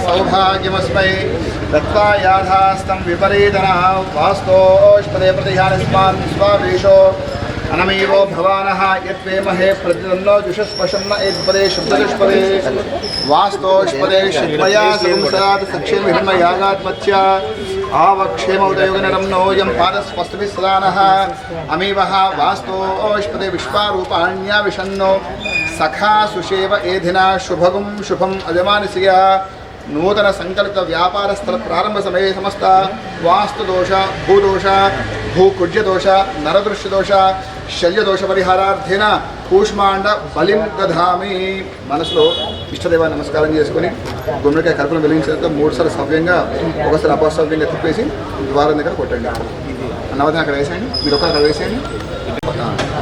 सौभाग्यमस्मै दत्त्वा याथास्तं विपरीतना वास्तोष्पदे प्रतिहारस्मान् स्वावेशो अनमेवो भवानः यत्वेमहे प्रतिदन्नो जुषस्पशन्न एत्पदे शुद्धजुष्पदे वास्तोष्पदे शिवया संसाद सक्षेम हिरण्मयागात्मत्या आवक्षेमोदयोगनरं नोऽयं पादस्वस्तिभिः सदानः अमीवः वास्तोष्पदे विश्वारूपाण्या विशन्नो सखा सुषेव एधिना शुभगुं शुभम् अजमानसिया नूतन संकल्पित व्यापार स्थल प्रारंभ समय समस्त वास्तु दोष भूदोष भूकुज्य दोष नरदृश्य दोष शल्य दोष परिहारार्थेन కూష్మాండ బలిం దధామి. మనసులో ఇష్టదేవ నమస్కారం చేసుకుని గుమ్మడికాయ కల్పన వెలిగించేందుకు 3 సార్లు సవ్యంగా ఒకసారి అపసవ్యంగా తిప్పేసి ద్వారం దగ్గర కొట్టండి. నవదన అక్కడ వేసేయండి, మీరు ఒకరు అక్కడ వేసేయండి.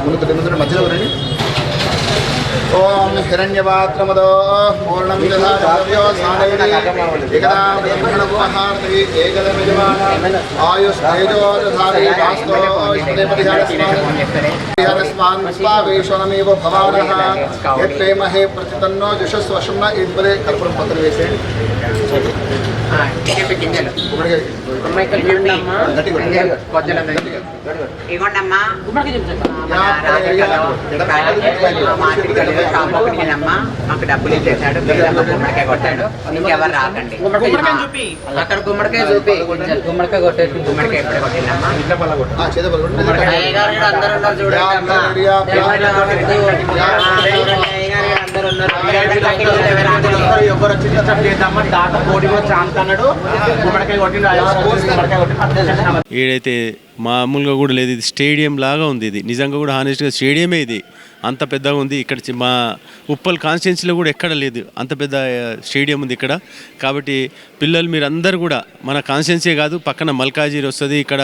ముందు మధ్యలో రండి. ओम हिरण्यपात्रमदो पूर्णं दधातव्यो सानैरे एकदा ब्रह्मणोपहार्ति एकदमिजमान आयुस्तेजो दधाति वास्तो इष्टे परिहारस्मान् स्वावेशोनमेव भवानः यत्प्रेमहे प्रतितन्नो जुषस्वशम्न इद्वरे कर्पूरं पत्र वेसेन् మాకు డబ్బులు ఇచ్చేసాడు, గుమ్మడికాయ కొట్టాడు. ఇంకెవరు రాకండి. అక్కడ గుమ్మడికాయ చూపి గుమ్మడికాయ కొట్టేసి గుమ్మడికాయ ఎప్పుడు కొట్టిందమ్మా. అయ్యగారు అందరూ ఉన్నారు చూడండి. ఎవరు వచ్చిందమ్మా డాటా కోడి వచ్చి అంటున్నాడు. గుమ్మడికాయ కొట్టిండు. ఏడైతే మామూలుగా కూడా లేదు, ఇది స్టేడియం లాగా ఉంది. ఇది నిజంగా కూడా హానెస్ట్గా స్టేడియమే, ఇది అంత పెద్దగా ఉంది. ఇక్కడ మా ఉప్పల్ కాన్స్టిట్యున్సీలో కూడా ఎక్కడ లేదు అంత పెద్ద స్టేడియం ఉంది ఇక్కడ. కాబట్టి పిల్లలు మీరు అందరు కూడా మన కాన్స్టిట్యున్సీ కాదు, పక్కన మల్కాజీర్ వస్తుంది, ఇక్కడ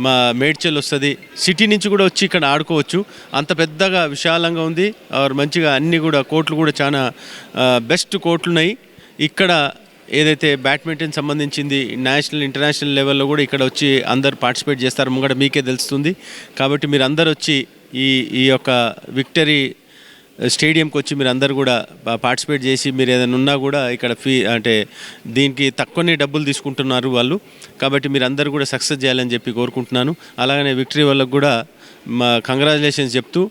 మా మేడ్చల్ వస్తుంది, సిటీ నుంచి కూడా వచ్చి ఇక్కడ ఆడుకోవచ్చు. అంత పెద్దగా విశాలంగా ఉంది. మంచిగా అన్నీ కూడా కోర్టులు కూడా చాలా బెస్ట్ కోర్టులు ఉన్నాయి ఇక్కడ. ఏదైతే బ్యాడ్మింటన్ సంబంధించింది నేషనల్ ఇంటర్నేషనల్ లెవెల్లో కూడా ఇక్కడ వచ్చి అందరు పార్టిసిపేట్ చేస్తారు. ముంగట మీకే తెలుస్తుంది. కాబట్టి మీరు అందరు వచ్చి ఈ యొక్క విక్టరీ స్టేడియంకి వచ్చి మీరు అందరు కూడా పార్టిసిపేట్ చేసి మీరు ఏదైనా ఉన్నా కూడా ఇక్కడ అంటే దీనికి తక్కువనే డబ్బులు తీసుకుంటున్నారు వాళ్ళు. కాబట్టి మీరు అందరు కూడా సక్సెస్ చేయాలని చెప్పి కోరుకుంటున్నాను. అలాగనే విక్టరీ వాళ్ళకు కూడా మా కంగ్రాచులేషన్స్ చెప్తూ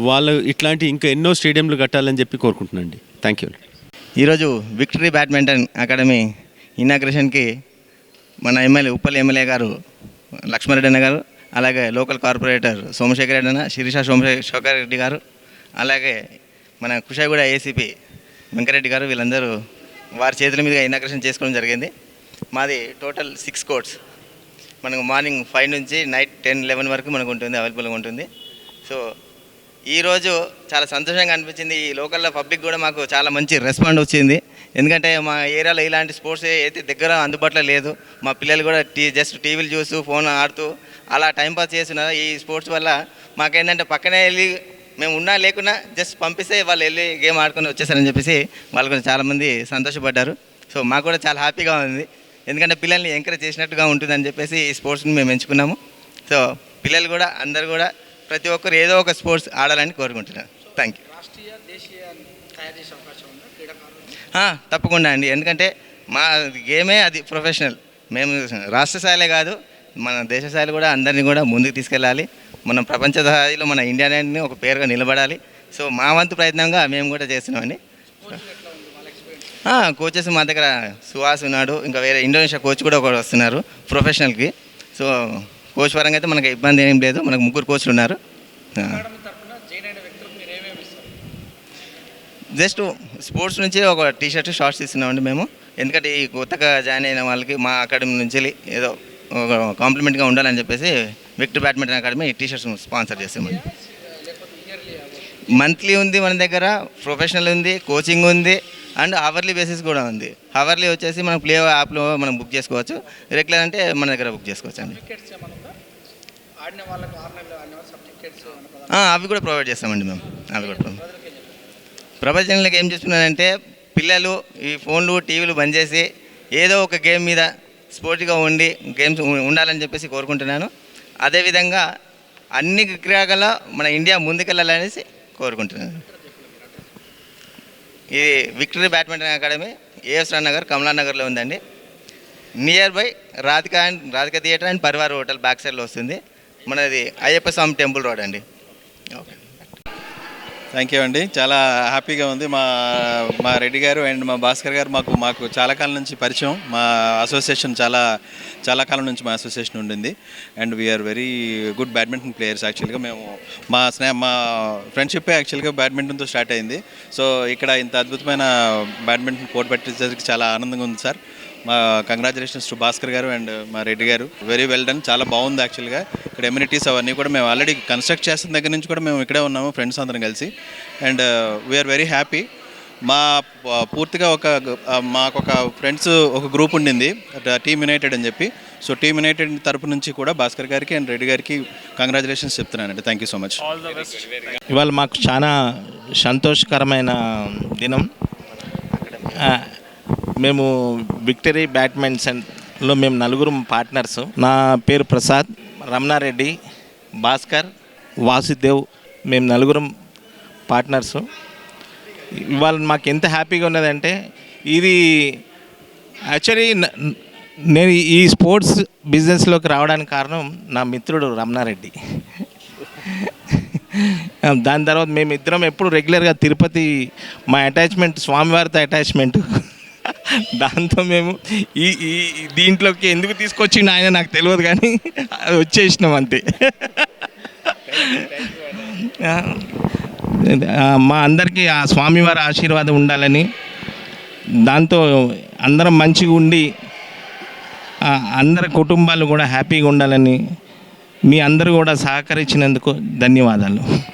వాళ్ళు ఇట్లాంటి ఇంకా ఎన్నో స్టేడియంలు కట్టాలని చెప్పి కోరుకుంటున్నాను అండి. Thank you. ఈరోజు విక్టరీ బ్యాడ్మింటన్ అకాడమీ ఇనాగ్రేషన్కి మన ఉప్పల్ ఎమ్మెల్యే గారు లక్ష్మారెడ్డి అన్న గారు, అలాగే లోకల్ కార్పొరేటర్ సోమశేఖర్ రెడ్డి అన్న, శిరీష సోమశేఖర్ రెడ్డి గారు, అలాగే మన కుషాయిగూడ ఏసీపీ వెంకరెడ్డి గారు, వీళ్ళందరూ వారి చేతుల మీదుగా ఇనాగ్రేషన్ చేసుకోవడం జరిగింది. మాది టోటల్ 6 కోర్ట్స్. మనకు మార్నింగ్ 5 నుంచి నైట్ 10-11 వరకు మనకు ఉంటుంది, అవైలబుల్గా ఉంటుంది. సో ఈరోజు చాలా సంతోషంగా అనిపించింది. ఈ లోకల్లో పబ్లిక్ కూడా మాకు చాలా మంచి రెస్పాండ్ వచ్చింది. ఎందుకంటే మా ఏరియాలో ఇలాంటి స్పోర్ట్స్ అయితే దగ్గర అందుబాటులో లేదు. మా పిల్లలు కూడా జస్ట్ టీవీలు చూస్తూ ఫోన్ ఆడుతూ అలా టైంపాస్ చేస్తున్నారు. ఈ స్పోర్ట్స్ వల్ల మాకేంటంటే పక్కనే వెళ్ళి మేము ఉన్నా లేకున్నా జస్ట్ పంపిస్తే వాళ్ళు వెళ్ళి గేమ్ ఆడుకొని వచ్చేసారని చెప్పేసి వాళ్ళు కూడా చాలామంది సంతోషపడ్డారు. సో మాకు కూడా చాలా హ్యాపీగా ఉంది. ఎందుకంటే పిల్లల్ని ఎంకరేజ్ చేసినట్టుగా ఉంటుందని చెప్పేసి ఈ స్పోర్ట్స్ని మేము ఎంచుకున్నాము. సో పిల్లలు కూడా అందరు కూడా ప్రతి ఒక్కరు ఏదో ఒక స్పోర్ట్స్ ఆడాలని కోరుకుంటున్నాను. Thank you. తప్పకుండా అండి. ఎందుకంటే మా గేమే అది ప్రొఫెషనల్. మేము రాష్ట్ర స్థాయిలో కాదు, మన దేశ స్థాయిలో కూడా అందరినీ కూడా ముందుకు తీసుకెళ్ళాలి. మనం ప్రపంచ స్థాయిలో మన ఇండియాని ఒక పేరుగా నిలబడాలి. సో మా వంతు ప్రయత్నంగా మేము కూడా చేస్తున్నామండి. కోచెస్ మా దగ్గర సుహాస్ ఉన్నాడు, ఇంకా వేరే ఇండోనేషియా కోచ్ కూడా ఒకరు వస్తున్నారు ప్రొఫెషనల్కి. సో కోచ్ పరంగా అయితే మనకి ఇబ్బంది ఏం లేదు. మనకు 3 కోచ్లు ఉన్నారు. జస్ట్ స్పోర్ట్స్ నుంచి ఒక టీషర్ట్ షార్ట్స్ ఇస్తున్నామండి మేము. ఎందుకంటే ఈ కొత్తగా జాయిన్ అయిన వాళ్ళకి మా అకాడమీ నుంచి ఏదో ఒక కాంప్లిమెంట్గా ఉండాలని చెప్పేసి Victor badminton academy T shirts sponsor చేస్తామండి. మంత్లీ ఉంది మన దగ్గర, ప్రొఫెషనల్ ఉంది, కోచింగ్ ఉంది, అండ్ అవర్లీ బేసిస్ కూడా ఉంది. అవర్లీ వచ్చేసి మనం ప్లే యాప్లో మనం బుక్ చేసుకోవచ్చు. రెగ్యులర్ అంటే మన దగ్గర బుక్ చేసుకోవచ్చు అండి. అవి కూడా ప్రొవైడ్ చేస్తామండి మేము. అవి కూడా ప్రపంచంలోకి ఏం చేస్తున్నానంటే పిల్లలు ఈ ఫోన్లు టీవీలు బంద్ చేసి ఏదో ఒక గేమ్ మీద స్పోర్ట్గా ఉండి గేమ్స్ ఉండాలని చెప్పేసి కోరుకుంటున్నాను. అదేవిధంగా అన్ని క్రీడలలో మన ఇండియా ముందుకెళ్ళాలనేసి కోరుకుంటున్నాను. ఇది విక్టరీ బ్యాడ్మింటన్ అకాడమీ ఏఎస్ రావు నగర్, కమలా నగర్లో ఉందండి. Near by Radhika theatre and Parivar hotel back సైడ్లో వస్తుంది. మనది అయ్యప్ప స్వామి టెంపుల్ రోడ్ అండి. ఓకే, థ్యాంక్ యూ అండి. చాలా హ్యాపీగా ఉంది. మా రెడ్డి గారు అండ్ మా భాస్కర్ గారు మాకు చాలా కాలం నుంచి పరిచయం. మా అసోసియేషన్ చాలా కాలం నుంచి మా అసోసియేషన్ ఉండింది. And we are very good badminton players. యాక్చువల్గా మేము మా ఫ్రెండ్షిప్ యాక్చువల్గా బ్యాడ్మింటన్తో స్టార్ట్ అయింది. సో ఇక్కడ ఇంత అద్భుతమైన బ్యాడ్మింటన్ కోర్ట్ పెట్టేసరికి చాలా ఆనందంగా ఉంది సార్. మా కంగ్రాచులేషన్స్ టు భాస్కర్ గారు అండ్ మా రెడ్డి గారు. Very well done. చాలా బాగుంది యాక్చువల్గా. ఇక్కడ ఎమ్యూనిటీస్ అవన్నీ కూడా మేము ఆల్రెడీ కన్స్ట్రక్ట్ చేసిన దగ్గర నుంచి కూడా మేము ఇక్కడే ఉన్నాము ఫ్రెండ్స్ అందరం కలిసి. And we are very happy. పూర్తిగా మాకు ఒక ఫ్రెండ్స్ ఒక గ్రూప్ ఉండింది, టీమ్ యునైటెడ్ అని చెప్పి. సో టీమ్ యునైటెడ్ తరపు నుంచి కూడా భాస్కర్ గారికి అండ్ రెడ్డి గారికి కంగ్రాచులేషన్స్ చెప్తున్నానండి. Thank you so much. ఇవాళ మాకు చాలా సంతోషకరమైన దినం. మేము విక్టరీ బ్యాడ్మింటన్లో మేము 4 పార్ట్నర్స్. నా పేరు ప్రసాద్, రమణారెడ్డి, భాస్కర్, వాసుదేవ్. మేము 4 పార్ట్నర్సు. ఇవాళ మాకు ఎంత హ్యాపీగా ఉన్నదంటే, ఇది యాక్చువల్లీ నేను ఈ స్పోర్ట్స్ బిజినెస్లోకి రావడానికి కారణం నా మిత్రుడు రమణారెడ్డి. దాని తర్వాత మేమిద్దరం ఎప్పుడు రెగ్యులర్గా తిరుపతి, మా అటాచ్మెంట్ స్వామివారితో అటాచ్మెంట్. దాంతో మేము ఈ దీంట్లోకి ఎందుకు తీసుకొచ్చిండు ఆయన నాకు తెలియదు, కానీ వచ్చేసినాం అంతే. మా అందరికీ ఆ స్వామివారి ఆశీర్వాదం ఉండాలని, దాంతో అందరం మంచిగా ఉండి అందరి కుటుంబాలు కూడా హ్యాపీగా ఉండాలని మీ అందరూ కూడా సహకరించినందుకు ధన్యవాదాలు.